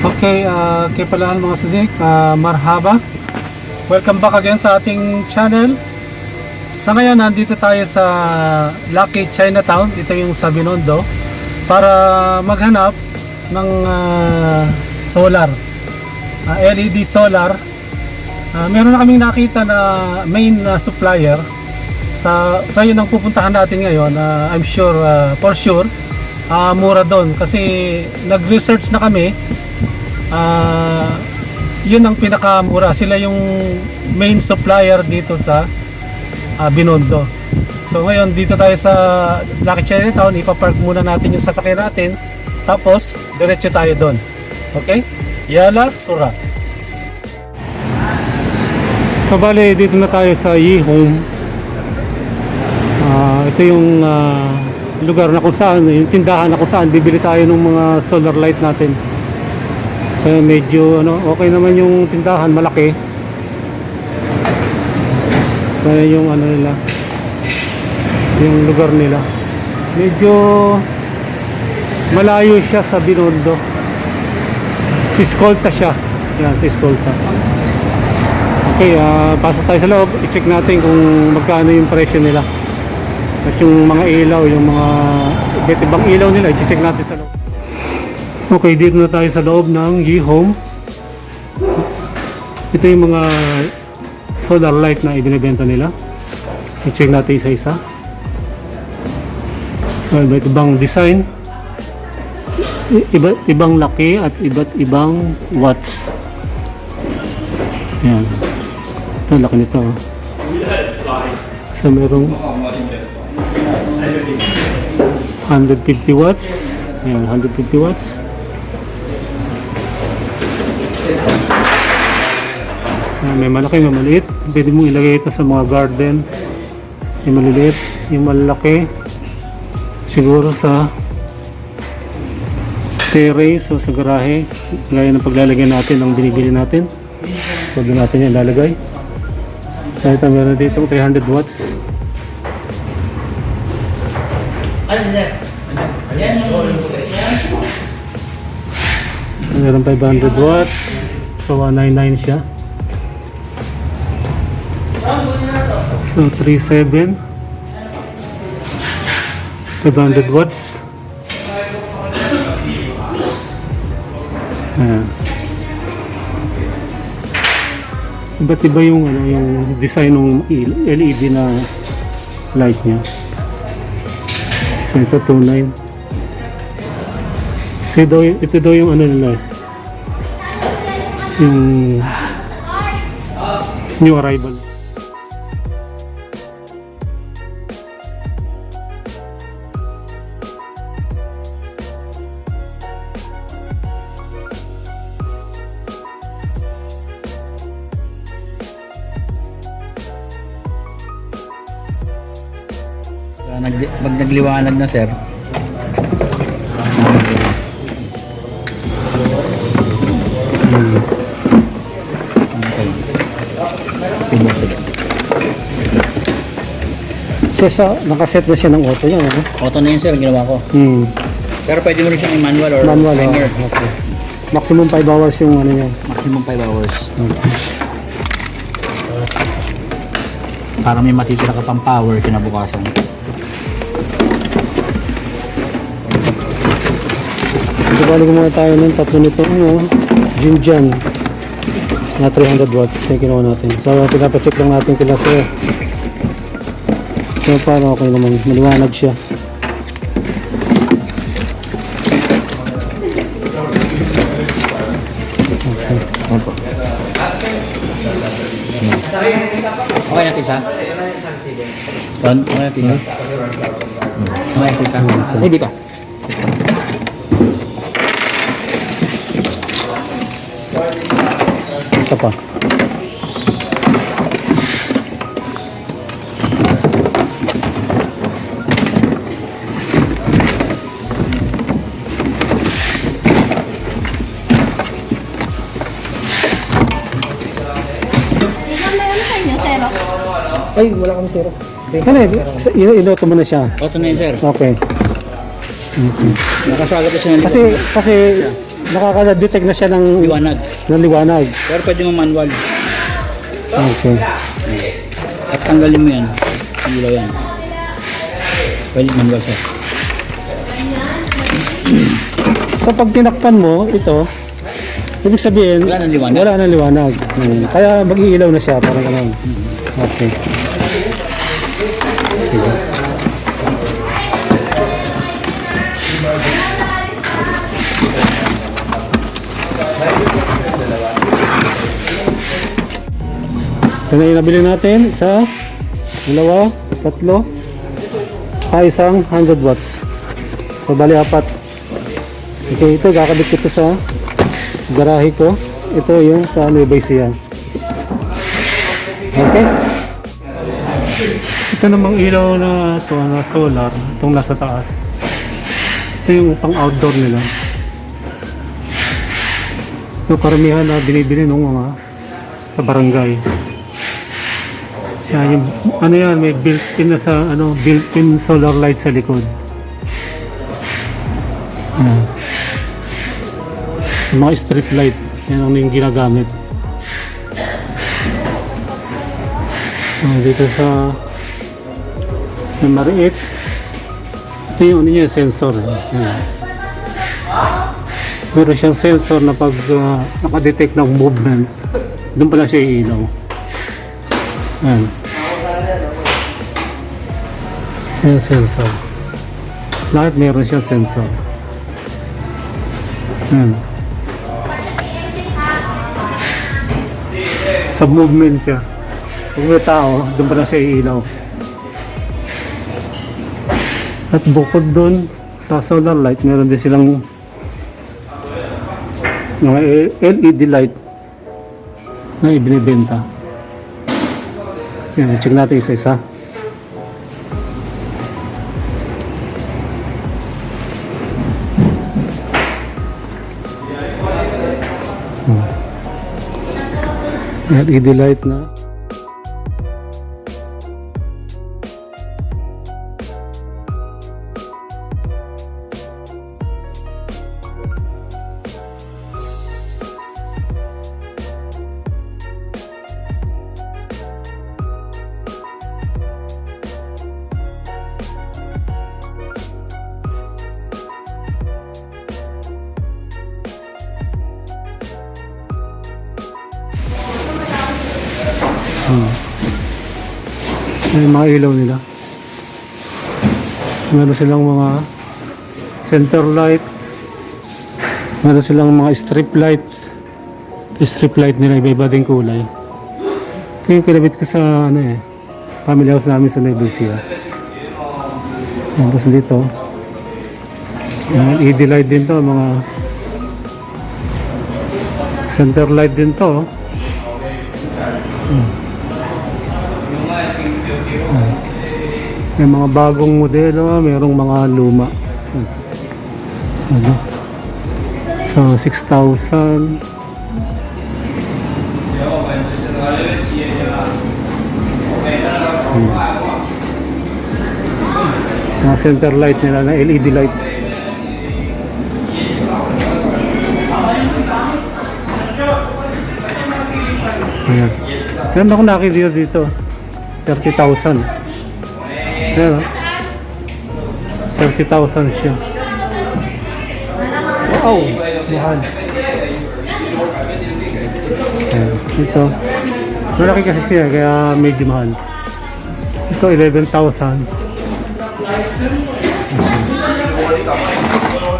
Okay, kepalaan mga Sadiq, marhaba. Welcome back again sa ating channel. Sa ngayon, nandito tayo sa Lucky Chinatown. Ito yung sa Binondo para maghanap ng solar, LED solar. Meron na kaming nakita na main supplier. Sa yun ang pupuntahan natin ngayon. I'm sure, for sure, mura doon kasi nag-research na kami. Yun ang pinakamura. Sila yung main supplier dito sa Binondo. So ngayon dito tayo sa Lucky Chinatown. Ipapark muna natin yung sasakyan natin, tapos diretso tayo doon. Okay? Yala Sura. So bale, dito na tayo sa Yihome. Ito yung lugar na kung saan, yung tindahan na kung saan bibili tayo ng mga solar light natin. So medyo okay naman yung tindahan, malaki. So yung nila, yung lugar nila. Medyo malayo siya sa Binondo. Siskolta siya. Yan, Siskolta. Okay, pasok tayo sa loob. I-check natin kung magkano yung presyo nila. At yung mga ilaw, yung mga iba't ibang ilaw nila, i-check natin sa loob. Okay, dito na tayo sa loob ng Yihome. Ito yung mga solar light na ibinibenta nila. I-check natin isa-isa. So, iba't ibang design, iba't ibang laki at iba't ibang watts. Yan. Ito, laki nito. So, merong 150 watts. Yan, 150 watts. May malaki, may maliit. Pwede mong ilagay ito sa mga garden. Yung maliliit, yung malaki siguro sa terrace o sa garahe, gaya ng paglalagay natin ng binibili natin. Pwede natin yan lalagay. So ito, meron dito 300 watts. Meron 500 watts. So 199 siya. So 37 500 watts. Iba't iba yung yung design ng LED na light niya. So ito 29. So ito daw yung nila, yung new arrival. Pag nagliwanag na, sir, So nakaset na siya ng auto niya, auto na yun, sir, ginawa ko. Pero pwede mo rin siyang i-manual or manual, timer. okay. Maximum 5 hours yung niya. Maximum 5 hours. Para may matitira ka pang power kinabukasan. Ibalik muna tayo ng tatlo nito, Jinjan na 300 watts yung kinuha natin. So pinapacheck lang natin kila sir. So paano, okay naman, maliwanag siya. Okay. Okay na, Tisa? Son, okay na, Tisa? Okay na, Tisa? Hindi pa. Ito pa. Ay, wala kami zero. Inoto mo na siya. Auto na yun, sir. Okay. Nakasagot na siya ng Kasi nakaka-detect na siya ng Liwanag. liwanag. Pero pwede mo manual. Okay. At tanggalin mo yan. Ang ilaw yan. Pwede manual siya. So pag tinakpan mo ito, ibig sabihin Wala nang liwanag. Wala nang liwanag. Kaya mag-iilaw na siya parang ganun. Okay. Sige. Ito na yung nabili natin. Isa, dalawa, tatlo, isang 100 watts. So bali apat. Okay, ito kakabit ko ito sa garahe ko. Ito yung sa Nueva Ecija. Okay. Ito namang ilaw na ito na solar, itong nasa taas. Ito yung pang outdoor nila. Ito karamihan na binibili ng mga sa barangay. Yan, yung, ano yan, may built-in na sa built-in solar light sa likod. Yan. Yung mga street light, yan ang yung ginagamit. Dito sa mariit, ito yung ano niya, sensor. Yan. Meron siyang sensor na pag nakadetect ng movement, doon pala siya iilaw. Yan. Yan sensor. Lahat meron siyang sensor. Yan. Sa movement siya. Kung may tao, doon pala siya iilaw. At bukod doon sa solar light, meron din silang mga LED light na ibinibenta. Yan, check natin isa-isa. LED light na yung mga ilaw nila. Meron silang mga center lights, meron silang mga strip lights. Strip light nila iba-iba din kulay. Ito yung kinabit ko sa family house namin sa Nueva Ecija. Tapos dito LED light din to, mga center light din to. May mga bagong modelo, mayroong mga luma. Ano? So 6,000. Mga center light nila na LED light. Ayan. Meron ako nakikita dito. 30,000. Ayan. 30,000 siya. Wow! Mahal. Ayan. Ito. Malaki kasi siya kaya medyo mahal. Ito 11,000.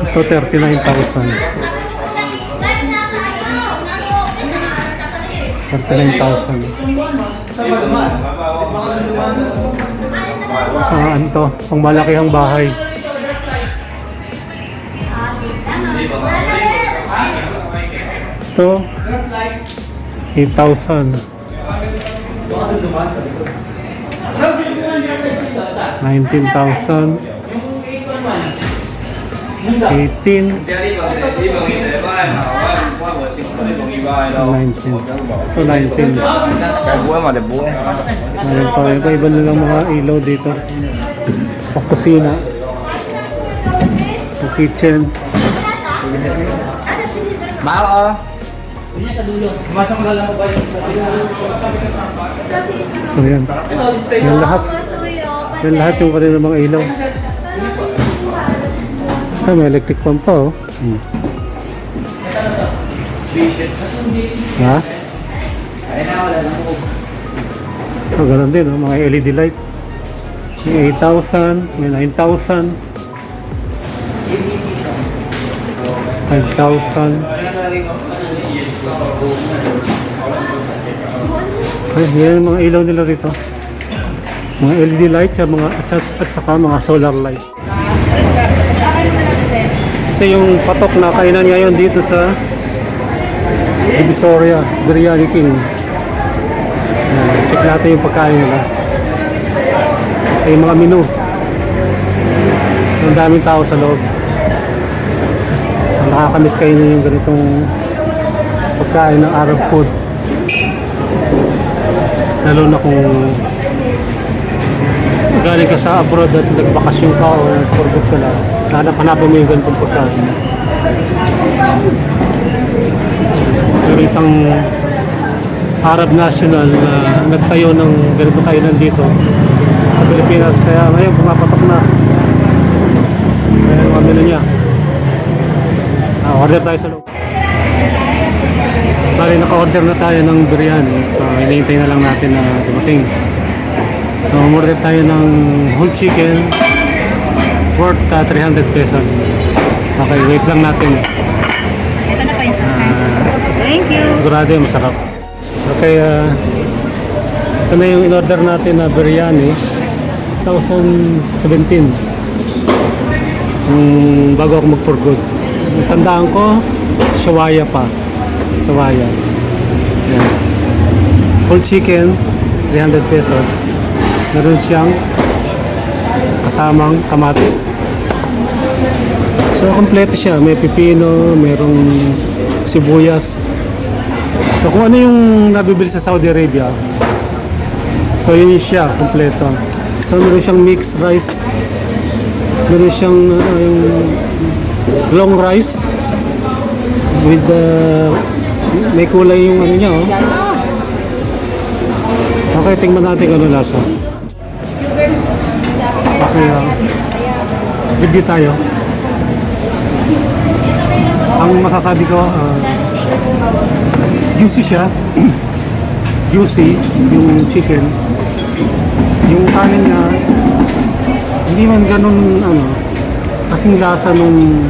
Ito 39,000. 39,000. Ano to? Pang malakihang bahay. Ito 8,000. 19,000. 18. 19. Ito 19. Ayun pa, iba nilang mga ilaw dito. Sa kusina. Sa kitchen. Mao. So yan. Yan lahat. Yan lahat yung kanilang mga ilaw. Ay, may electric pump pa oh. Ha? So, ganun din oh, mga LED light. May 8,000, may 9,000. 5,000. Ay, yan yung mga ilaw nila rito. Mga LED light at saka mga solar light. Ito yung patok na kainan ngayon dito sa Divisoria, Biryani King. Check natin yung pagkain nila. Ito yung mga menu. Ang daming tao sa loob. Nakakamiss kayo yung ganitong pagkain ng Arab food. Lalo na kung galing ka sa abroad at nagbakasyon ka o nagforgot ka lang. Hanap-hanapin mo yung ganitong pagkain. Pero isang Arab national na nagtayo ng ganito kainan dito sa Pilipinas. Kaya ngayon pumapatok na. Kaya yung menu niya. Order tayo sa loob. Bali, naka-order na tayo ng biryani. So, hinihintay na lang natin na dumating. So, order tayo ng whole chicken worth 300 pesos. Okay, wait lang natin. Ito na po yung Thank you. Sigurado yung masarap. Okay, ito na yung in-order natin na biryani. 2017. Bago ako mag-for good. Tandaan ko, shawaya pa. Shawaya. Yan. Whole chicken, 300 pesos. Meron siyang kasamang kamatis. So, kompleto siya. May pipino, merong sibuyas. So, kung ano yung nabibili sa Saudi Arabia, so yun siya, kompleto. So, meron siyang mixed rice. Meron siyang yung long rice with may kulay yung ano niya oh. Okay, tingnan natin ano lasa. Okay, review tayo. Ang masasabi ko, juicy siya. Juicy yung chicken. Yung kanin niya hindi man ganun ano kasing lasa nung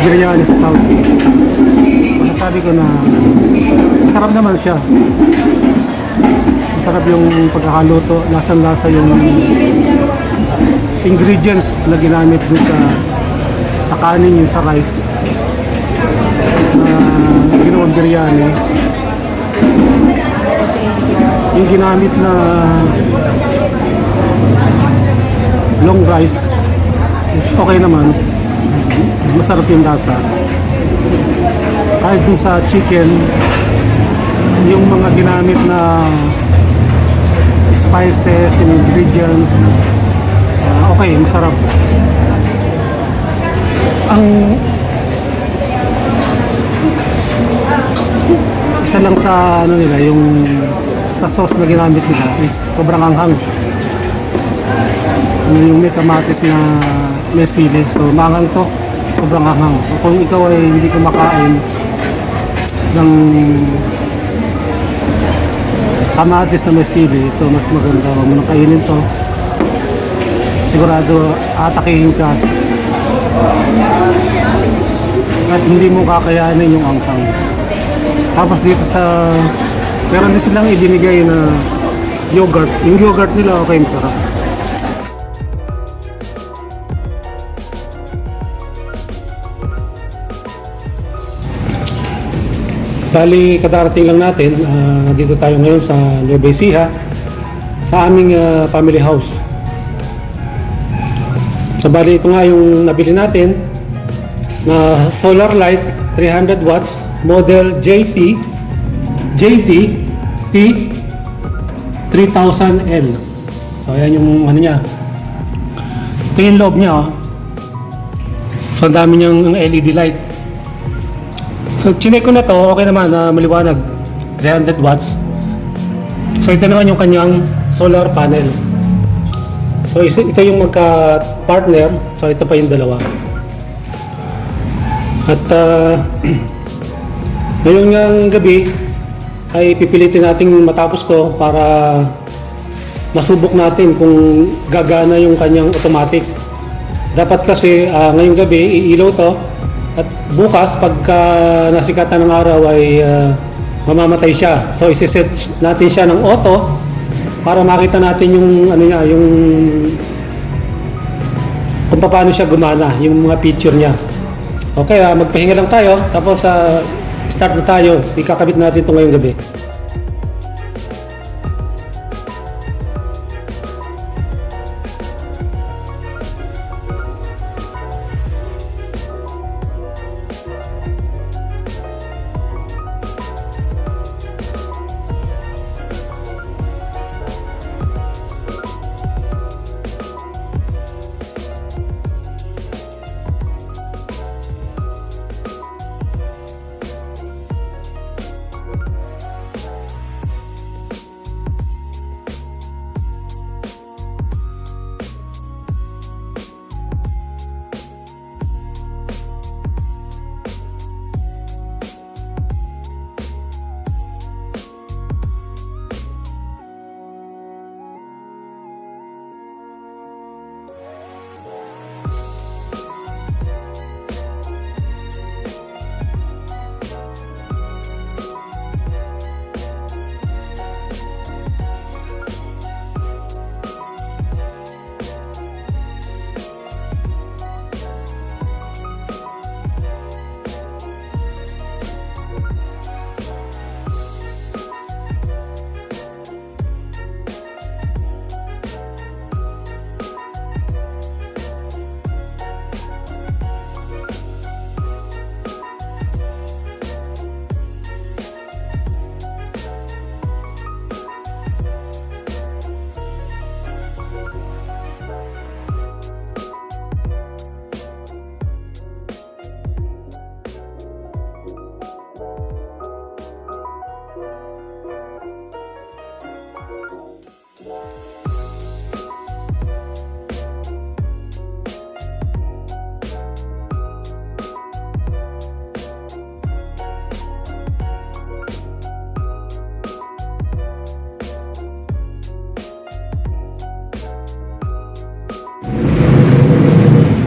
biryani sa Saudi. Masasabi ko na sarap naman siya. Masarap yung pagkakaluto. Lasang-lasa yung ingredients na ginamit dun sa kanin, yung sa rice na ginawang biryani. Yung ginamit na long rice is okay naman. Masarap yung lasa. Kahit dun sa chicken, yung mga ginamit na spices, yung ingredients, okay, masarap. Ang isa lang sa ano nila, yung sa sauce na ginamit nila is sobrang anghang. Yung may kamatis na may sili. So, maanghang to. Sobrang anghang. So, kung ikaw ay hindi kumakain ng kamatis na may sili, so mas maganda. Huwag mo nang kainin to. Sigurado atakihin ka. At hindi mo kakayanin yung anghang. Tapos dito sa meron din silang ibinigay na yogurt. Yung yogurt nila okay, masarap. Bali, kadarating lang natin, dito tayo ngayon sa Nueva Ecija, sa aming family house. So bali, ito nga yung nabili natin na solar light, 300 watts, model JT T3000L. So ayan yung ano niya. Ito yung loob niya. Oh. So ang dami niyang LED light. So, chinek ko na to, okay naman, maliwanag. 300 watts. So, ito naman yung kanyang solar panel. So, ito yung magka-partner. So, ito pa yung dalawa. At, ngayong gabi, ay pipilitin nating matapos to para masubok natin kung gagana yung kanyang automatic. Dapat kasi ngayong gabi iilaw to at bukas pagka nasikatan ng araw ay mamamatay siya. So isi-set natin siya ng auto para makita natin yung ano niya, yung kung paano siya gumana, yung mga picture niya. Okay, magpahinga lang tayo tapos start na tayo. Ikakabit natin ito ngayong gabi.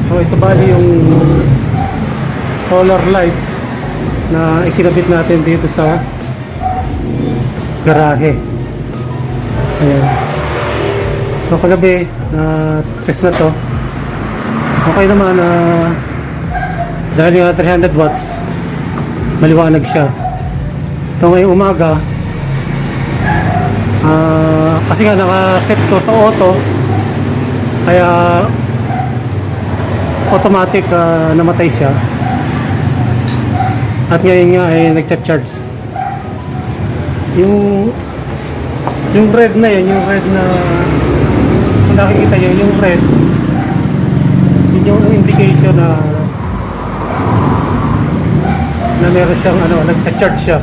So ito bali yung solar light na ikinabit natin dito sa garahe. Ayan. So kagabi test na to. Okay naman dahil yung 300 watts maliwanag siya. So ngayong umaga kasi nga naka-set to sa auto kaya automatic namatay siya at ngayon nga ay nagcha-charge yung red na yun, yung red na kung nakikita nyo yung red yun yung indication na meron siyang nagcha-charge siya.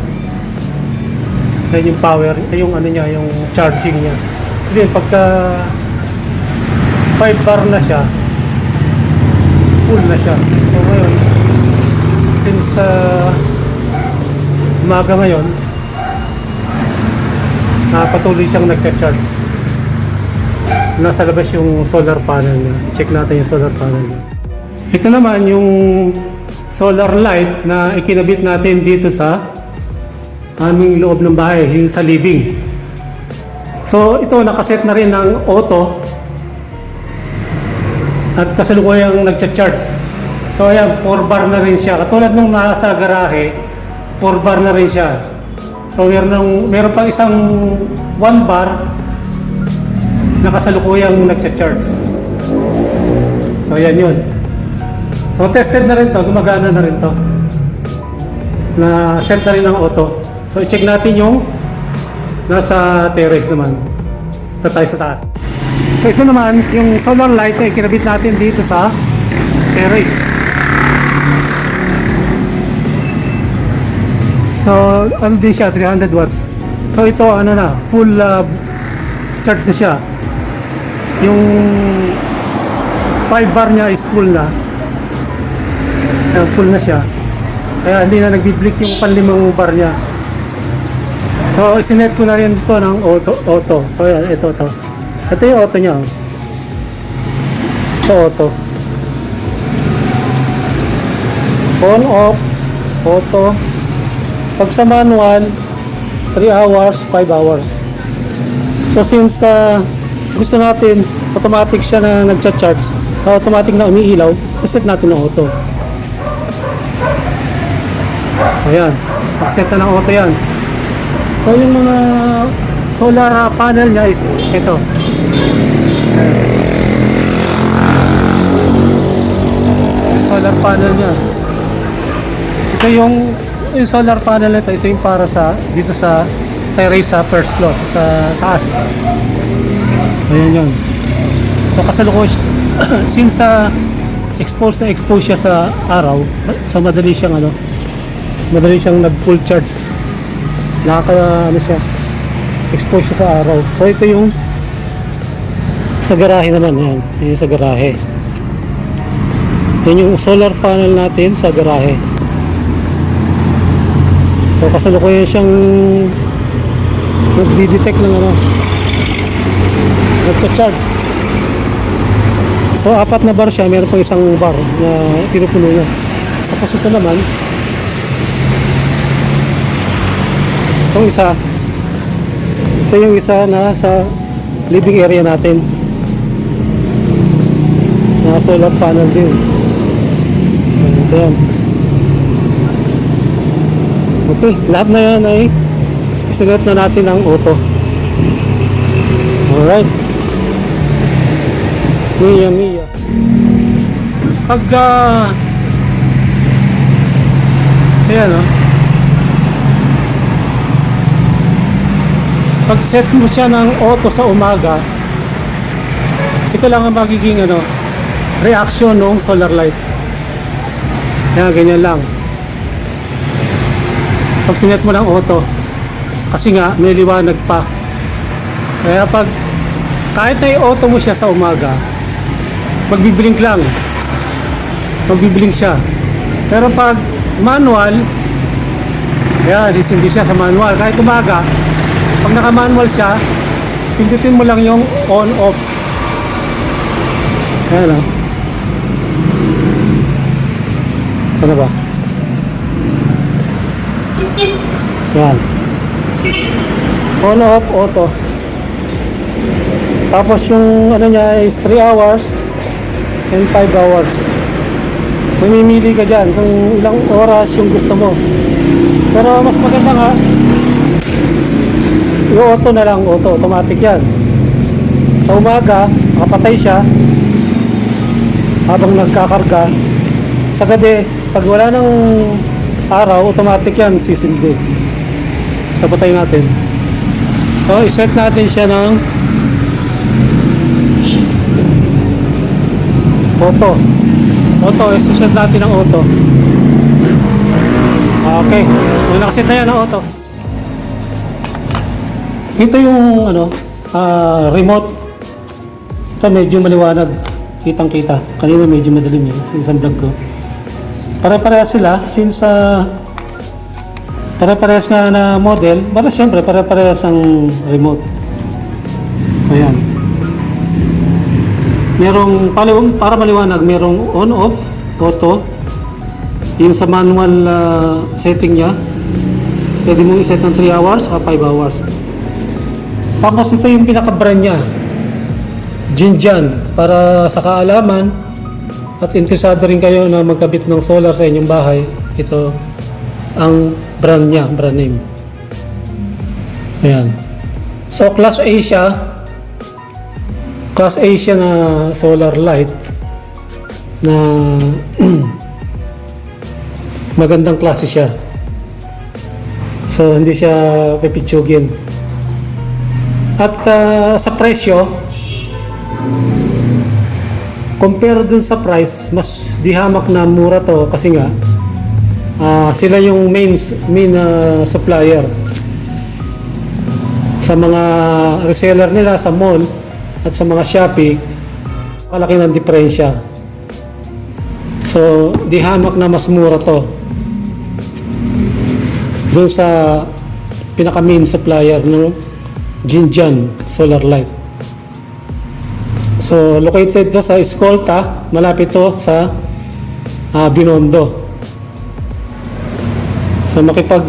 Yan yung power, yung niya, yung charging niya. So yun, pagka 5 bar na siya full na siya. So ngayon, since umaga ngayon, patuloy siyang nagcha-charge. Nasa labas yung solar panel niya. Check natin yung solar panel niya. Ito naman yung solar light na ikinabit natin dito sa aming loob ng bahay, yung sa living. So ito nakaset na rin ng auto at kasalukuyang nagcha-charge. So ayan, 4 bar na rin siya. Katulad nung nasa garahe, 4 bar na rin siya. So meron pang isang 1 bar na kasalukuyang nagcha-charge. So ayan yun. So tested na rin to, gumagana na rin to. Na set na rin ng auto. So i-check natin yung nasa terrace naman. Ito tayo sa taas. So ito naman, yung solar light ay kinabit natin dito sa terrace. So, ano din siya, 300 watts. So, ito, ano na, full charge na siya. Yung 5 bar niya is full na. Ayan, full na siya. Kaya hindi na nagbi-blink yung panlimang bar niya. So, isinet ko na rin ito ng auto. So, ayan, ito. Ito yung auto niya. Ito, auto. On, off, auto. Pag sa manual, 3 hours, 5 hours. So since gusto natin automatic siya na nagcha-charge, automatic na umiilaw, set natin ng auto. Ayan, set na ng auto yan. So yung mga solar panel niya is ito. Solar panel niya. Ito yung solar panel nito, ito yung para sa dito sa terrace sa first floor sa taas. Ayan yun. So kasalukuyan since exposed siya sa araw, so madali siyang nag full charge. Siya, exposed siya sa araw. So ito yung sa garahe naman, yan. Yung sa garahe. Yan yung solar panel natin sa garahe. So kasalukuyan siyang nag-detect ng nagcha-charge. So 4 na bar siya, meron pang isang bar na pinupuno niya. Tapos ito naman, ito yung isa na sa living area natin na solar panel din. Ito yan. Okay, lahat na yan ay isulat na natin ang auto. Alright. Mia. Pag ayan pag set mo siya ng auto sa umaga, ito lang ang magiging reaction ng solar light. Kaya ganyan lang. Pag sinet mo ng auto, kasi nga may liwanag pa. Kaya kahit na i-auto mo siya sa umaga, magbiblink lang. Magbiblink siya. Pero pag manual, ayan, sisindi siya sa manual. Kahit umaga, pag naka-manual siya, pindutin mo lang yung on-off. Ayan o. Sana ba? Yan. On-off, auto. Tapos yung niya is 3 hours and 5 hours. Mamimili ka dyan kung ilang oras yung gusto mo. Pero mas maganda nga, yung auto na lang, automatic yan. Sa umaga, nakapatay siya habang nagkakarga. Sa gabi, pag wala ng araw, automatic yan, sisindi. Sa patay natin. So, iset natin siya ng auto, iset natin ng auto. Okay, yung nakaset na yan ng auto. Ito yung remote. Ito medyo maliwanag, kitang kita. Kanina medyo madilim yun sa isang vlog ko. Pare-parehas sila since pare-parehas nga na model, pero siyempre pare-parehas ang remote. So yan. Merong para maliwanag, merong on-off, auto. Yung sa manual setting niya, pwede mong iset ng 3 hours o 5 hours. Tapos ito yung pinaka-brand niya, Jinjan, para sa kaalaman at interesado rin kayo na magkabit ng solar sa inyong bahay. Ito ang brand niya, brand name. Ayan. So class A siya na solar light na magandang klase siya. So hindi siya pipitsugin. At sa presyo, compare dun sa price, mas di hamak na mura to kasi nga Sila yung main supplier sa mga reseller nila sa mall at sa mga Shopee. Malaki ng diferensya. So, di hamak na mas mura to doon sa pinaka main supplier ng Jinjan Solar Light. So, located to sa Escolta, malapit to sa Binondo. So, makipag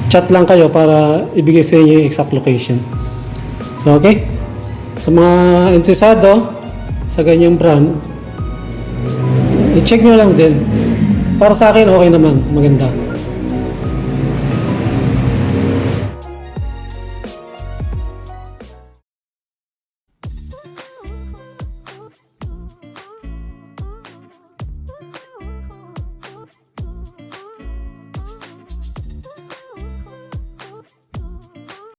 chat lang kayo para ibigay sa inyo yung exact location. So, okay? Sa mga interesado sa ganyang brand, i-check nyo lang din. Para sa akin, okay naman. Maganda.